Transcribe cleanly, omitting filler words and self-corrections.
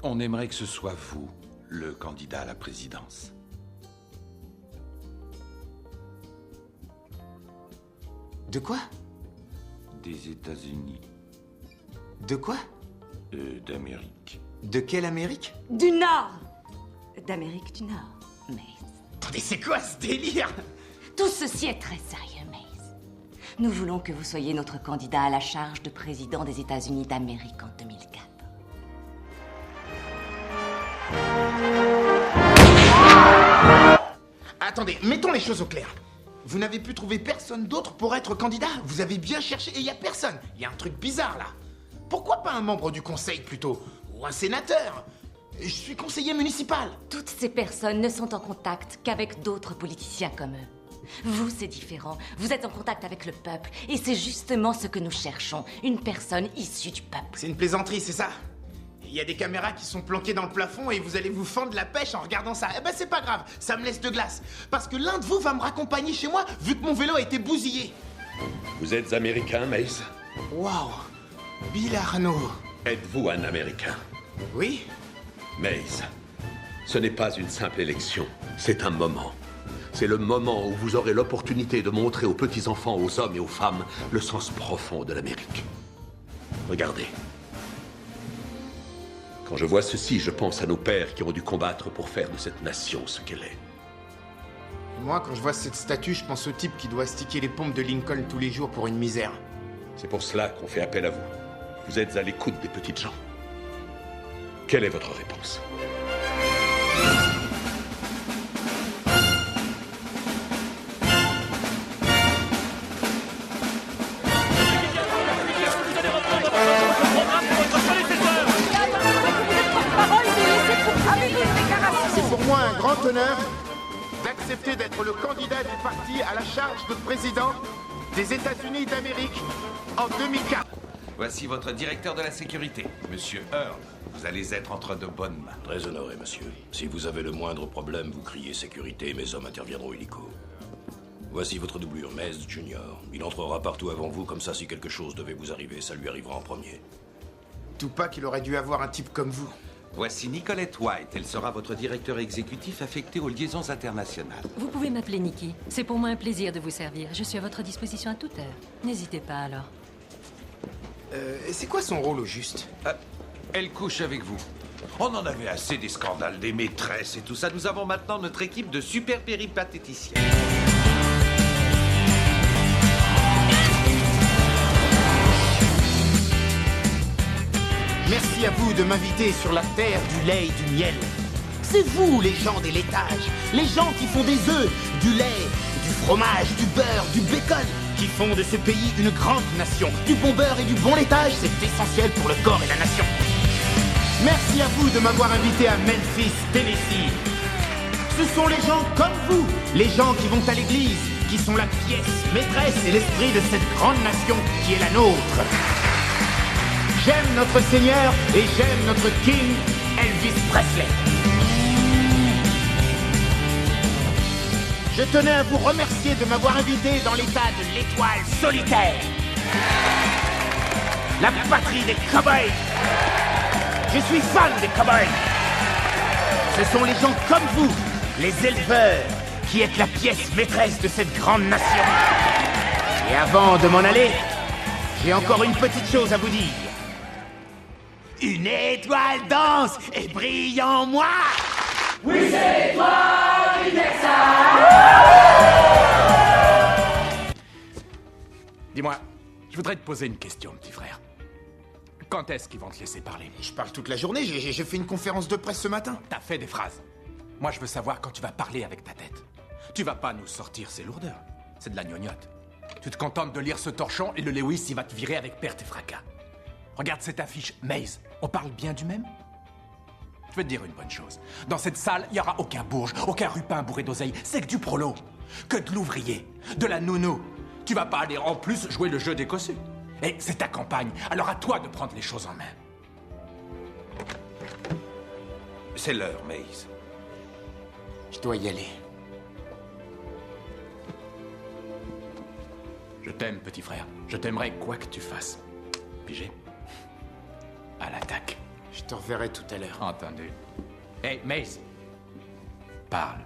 On aimerait que ce soit vous, le candidat à la présidence. De quoi? Des États-Unis. De quoi? D'Amérique. De quelle Amérique? Du Nord. D'Amérique du Nord, Maze. Attendez, c'est quoi ce délire? Tout ceci est très sérieux, Maze. Nous voulons que vous soyez notre candidat à la charge de président des États-Unis d'Amérique en 2004. Attendez, mettons les choses au clair. Vous n'avez pu trouver personne d'autre pour être candidat? Vous avez bien cherché et il n'y a personne. Il y a un truc bizarre là. Pourquoi pas un membre du conseil plutôt? Ou un sénateur? Je suis conseiller municipal. Toutes ces personnes ne sont en contact qu'avec d'autres politiciens comme eux. Vous, c'est différent. Vous êtes en contact avec le peuple. Et c'est justement ce que nous cherchons. Une personne issue du peuple. C'est une plaisanterie, c'est ça? Il y a des caméras qui sont planquées dans le plafond et vous allez vous fendre la pêche en regardant ça. Eh ben c'est pas grave, ça me laisse de glace. Parce que l'un de vous va me raccompagner chez moi vu que mon vélo a été bousillé. Vous êtes américain, Maze? Waouh, Bill Arnaud. Êtes-vous un Américain? Oui? Maze, ce n'est pas une simple élection, c'est un moment. C'est le moment où vous aurez l'opportunité de montrer aux petits-enfants, aux hommes et aux femmes le sens profond de l'Amérique. Regardez. Quand je vois ceci, je pense à nos pères qui ont dû combattre pour faire de cette nation ce qu'elle est. Moi, quand je vois cette statue, je pense au type qui doit sticker les pompes de Lincoln tous les jours pour une misère. C'est pour cela qu'on fait appel à vous. Vous êtes à l'écoute des petites gens. Quelle est votre réponse? C'est pour moi un grand honneur d'accepter d'être le candidat du parti à la charge de président des États-Unis d'Amérique en 2004. Voici votre directeur de la sécurité, Monsieur Earl. Vous allez être entre de bonnes mains. Très honoré, monsieur. Si vous avez le moindre problème, vous criez sécurité et mes hommes interviendront illico. Voici votre doublure, Maze Junior. Il entrera partout avant vous, comme ça, si quelque chose devait vous arriver, ça lui arrivera en premier. Tupac, il aurait dû avoir un type comme vous. Voici Nicolette White. Elle sera votre directeur exécutif affecté aux liaisons internationales. Vous pouvez m'appeler Nikki. C'est pour moi un plaisir de vous servir. Je suis à votre disposition à toute heure. N'hésitez pas alors. C'est quoi son rôle au juste? Elle couche avec vous. On en avait assez des scandales, des maîtresses et tout ça. Nous avons maintenant notre équipe de super péripatéticiens. Merci à vous de m'inviter sur la terre du lait et du miel. C'est vous, les gens des laitages, les gens qui font des œufs, du lait, du fromage, du beurre, du bacon, qui font de ce pays une grande nation. Du bon beurre et du bon laitage, c'est essentiel pour le corps et la nation. Merci à vous de m'avoir invité à Memphis, Tennessee. Ce sont les gens comme vous, les gens qui vont à l'église, qui sont la pièce maîtresse et l'esprit de cette grande nation qui est la nôtre. J'aime notre Seigneur et j'aime notre King, Elvis Presley. Je tenais à vous remercier de m'avoir invité dans l'état de l'étoile solitaire. La patrie des cow-boys. Je suis fan des cow-boys. Ce sont les gens comme vous, les éleveurs, qui êtes la pièce maîtresse de cette grande nation. Et avant de m'en aller, j'ai encore une petite chose à vous dire. Une étoile danse et brille en moi. Oui, c'est l'étoile du Texas. Dis-moi, je voudrais te poser une question, petit frère. Quand est-ce qu'ils vont te laisser parler? Je parle toute la journée, j'ai fait une conférence de presse ce matin. T'as fait des phrases. Moi, je veux savoir quand tu vas parler avec ta tête. Tu vas pas nous sortir ces lourdeurs. C'est de la gnognotte. Tu te contentes de lire ce torchon et le Lewis, il va te virer avec perte et fracas. Regarde cette affiche, Maze. On parle bien du même? Je vais te dire une bonne chose. Dans cette salle, il n'y aura aucun bourge, aucun rupin bourré d'oseille. C'est que du prolo. Que de l'ouvrier. De la nounou. Tu vas pas aller en plus jouer le jeu des cossus. Et c'est ta campagne. Alors à toi de prendre les choses en main. C'est l'heure, Maze. Je dois y aller. Je t'aime, petit frère. Je t'aimerai quoi que tu fasses. Pigé? À l'attaque. Je te reverrai tout à l'heure. Entendu. Hey, Mace. Parle.